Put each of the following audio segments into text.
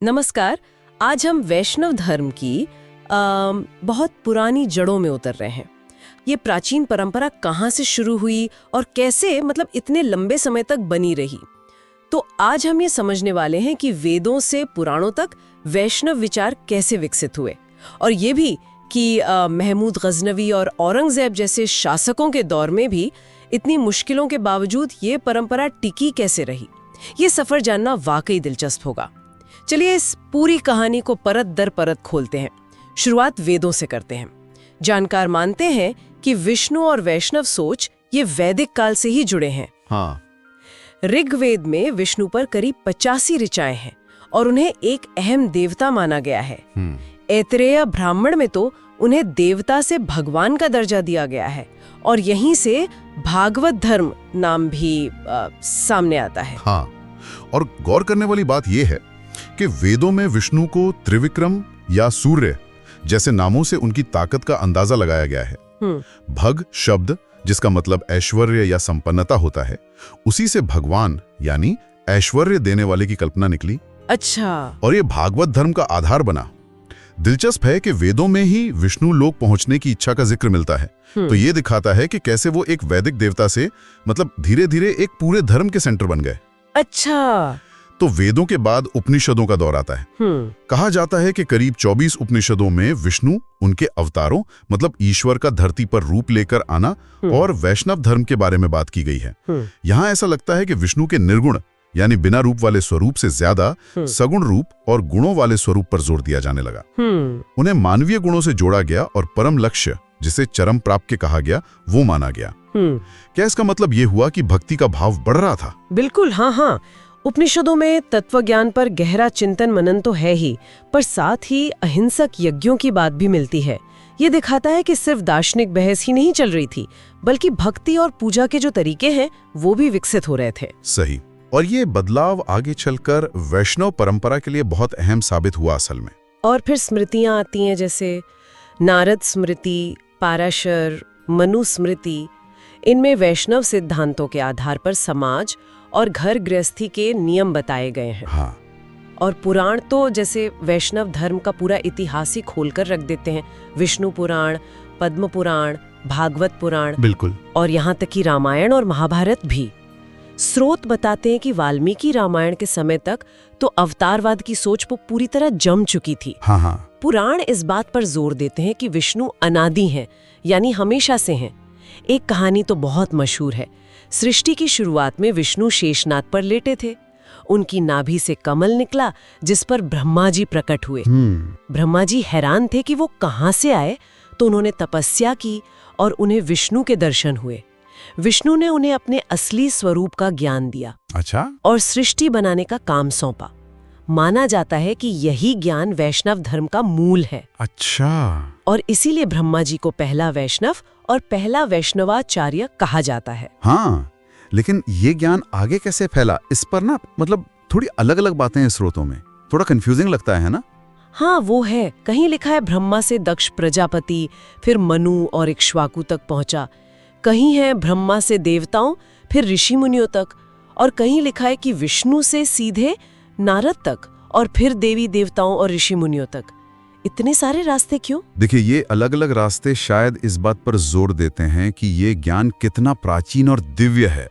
नमस्कार। आज हम वैष्णव धर्म की बहुत पुरानी जड़ों में उतर रहे हैं। ये प्राचीन परंपरा कहाँ से शुरू हुई और कैसे इतने लंबे समय तक बनी रही। तो आज हम ये समझने वाले हैं कि वेदों से पुराणों तक वैष्णव विचार कैसे विकसित हुए, और ये भी कि महमूद गजनवी और औरंगजेब जैसे शासकों के दौर में भी इतनी मुश्किलों के बावजूद ये परंपरा टिकी कैसे रही। ये सफर जानना वाकई दिलचस्प होगा। चलिए इस पूरी कहानी को परत दर परत खोलते हैं। शुरुआत वेदों से करते हैं। जानकार मानते हैं कि विष्णु और वैष्णव सोच ये वैदिक काल से ही जुड़े हैं। हाँ। ऋग्वेद में विष्णु पर करीब 85 ऋचाएं हैं और उन्हें एक अहम देवता माना गया है। ऐतरेय ब्राह्मण में तो उन्हें देवता से भगवान का दर्जा दिया गया है, और यहीं से भागवत धर्म नाम भी सामने आता है। हाँ, और गौर करने वाली बात यह है कि वेदों में विष्णु को त्रिविक्रम या सूर्य जैसे नामों से उनकी ताकत का अंदाजा लगाया गया है। भग शब्द जिसका मतलब ऐश्वर्य या संपन्नता होता है, उसी से भगवान यानी ऐश्वर्य देने वाले की कल्पना निकली। अच्छा। और ये भागवत धर्म का आधार बना। दिलचस्प है कि वेदों में ही विष्णु लोक पहुंचने की इच्छा का जिक्र मिलता है। तो ये दिखाता है कि कैसे वो एक वैदिक देवता से धीरे धीरे एक पूरे धर्म के सेंटर बन गए। अच्छा। तो वेदों के बाद उपनिषदों का दौर आता है। कहा जाता है कि करीब 24 उपनिषदों में विष्णु, उनके अवतारों ईश्वर का धरती पर रूप लेकर आना और वैष्णव धर्म के बारे में बात की गई है। यहाँ ऐसा लगता है कि विष्णु के निर्गुण यानी बिना रूप वाले स्वरूप से ज्यादा सगुण रूप और गुणों वाले स्वरूप पर जोर दिया जाने लगा। उन्हें मानवीय गुणों से जोड़ा गया और परम लक्ष्य जिसे चरम प्राप्त के कहा गया वो माना गया। क्या इसका मतलब ये हुआ कि भक्ति का भाव बढ़ रहा था? बिल्कुल, हाँ। उपनिषदों में तत्व ज्ञान पर गहरा चिंतन मनन तो है ही, पर साथ ही अहिंसक यज्ञों की बात भी मिलती है। ये दिखाता है कि सिर्फ दार्शनिक बहस ही नहीं चल रही थी, बल्कि भक्ति और पूजा के जो तरीके हैं वो भी विकसित हो रहे थे। सही। और ये बदलाव आगे चलकर वैष्णव परंपरा के लिए बहुत अहम साबित हुआ असल में। और फिर स्मृतियां आती हैं, जैसे नारद स्मृति, पाराशर, मनु स्मृति। इनमें वैष्णव सिद्धांतों के आधार पर समाज और घर गृहस्थी के नियम बताए गए हैं। हाँ। और पुराण तो जैसे वैष्णव धर्म का पूरा इतिहास ही खोलकर रख देते हैं। विष्णु पुराण, पद्म पुराण, भागवत पुराण, बिल्कुल। और यहाँ तक कि रामायण और महाभारत भी। स्रोत बताते हैं कि वाल्मीकि रामायण के समय तक तो अवतारवाद की सोच वो पूरी तरह जम चुकी थी। हाँ। पुराण इस बात पर जोर देते हैं कि विष्णु अनादि हैं, यानी हमेशा से हैं। एक कहानी तो बहुत मशहूर है। सृष्टि की शुरुआत में विष्णु शेषनाग पर लेटे थे। उनकी नाभि से कमल निकला जिस पर ब्रह्मा जी प्रकट हुए। ब्रह्मा जी हैरान थे कि वो कहाँ से आए, तो उन्होंने तपस्या की और उन्हें विष्णु के दर्शन हुए। विष्णु ने उन्हें अपने असली स्वरूप का ज्ञान दिया। अच्छा। और सृष्टि बनाने का काम सौंपा। माना जाता है कि यही ज्ञान वैष्णव धर्म का मूल है। अच्छा। और इसीलिए ब्रह्मा जी को पहला वैष्णव और पहला वैष्णवाचार्य कहा जाता है। हाँ, लेकिन ये ज्ञान आगे कैसे फैला, इस पर थोड़ी अलग अलग बातें हैं स्रोतों में। थोड़ा कंफ्यूजिंग लगता है ना? हाँ, वो है। कहीं लिखा है ब्रह्मा से दक्ष प्रजापति, फिर मनु और इक्ष्वाकु तक पहुंचा। कहीं है ब्रह्मा से देवताओं, फिर ऋषि मुनियों तक। और कहीं लिखा है कि विष्णु से सीधे नारद तक और फिर देवी देवताओं और ऋषि मुनियों तक। इतने सारे रास्ते क्यों? देखिए, ये अलग अलग रास्ते शायद इस बात पर जोर देते हैं कि ये ज्ञान कितना प्राचीन और दिव्य है।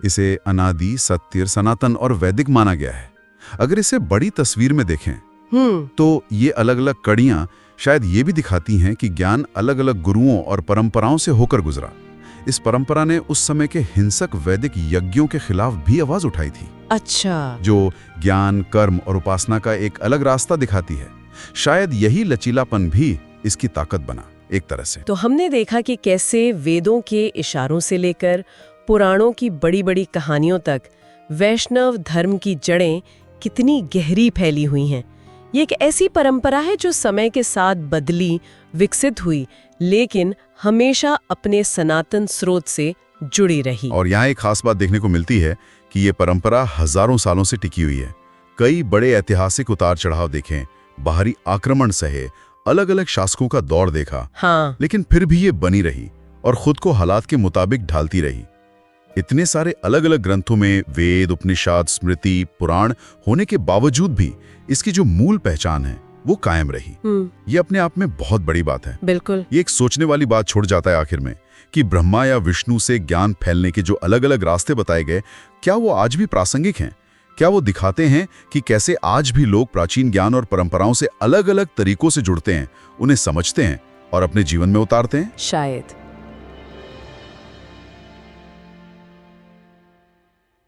इसे अनादि, सत्य, सनातन और वैदिक माना गया है। अगर इसे बड़ी तस्वीर में देखें तो ये अलग अलग कड़ियां शायद ये भी दिखाती हैं कि ज्ञान अलग अलग गुरुओं और परंपराओं से होकर गुजरा। इस परंपरा ने उस समय के हिंसक वैदिक यज्ञों के खिलाफ भी आवाज उठाई थी। अच्छा। जो ज्ञान, कर्म और उपासना का एक अलग रास्ता दिखाती है। शायद यही लचीलापन भी इसकी ताकत बना एक तरह से। तो हमने देखा कि कैसे वेदों के इशारों से लेकर पुराणों की बड़ी बड़ी कहानियों तक वैष्णव धर्म की जड़ें कितनी गहरी फैली हुई हैं। ये एक ऐसी परंपरा है जो समय के साथ बदली, विकसित हुई, लेकिन हमेशा अपने सनातन स्रोत से जुड़ी रही। और यहाँ एक खास बात देखने को मिलती है कि ये परंपरा हजारों सालों से टिकी हुई है। कई बड़े ऐतिहासिक उतार चढ़ाव देखें, बाहरी आक्रमण सहे, अलग अलग शासकों का दौर देखा। हाँ। लेकिन फिर भी ये बनी रही और खुद को हालात के मुताबिक ढालती रही। इतने सारे अलग अलग ग्रंथों में वेद, उपनिषद, स्मृति, पुराण होने के बावजूद भी इसकी जो मूल पहचान है वो कायम रही। ये अपने आप में बहुत बड़ी बात है। बिल्कुल। ये एक सोचने वाली बात छोड़ जाता है आखिर में कि ब्रह्मा या विष्णु से ज्ञान फैलने के जो अलग अलग रास्ते बताए गए, क्या वो आज भी प्रासंगिक हैं? क्या वो दिखाते हैं कि कैसे आज भी लोग प्राचीन ज्ञान और परंपराओं से अलग अलग तरीकों से जुड़ते हैं, उन्हें समझते हैं और अपने जीवन में उतारते हैं? शायद।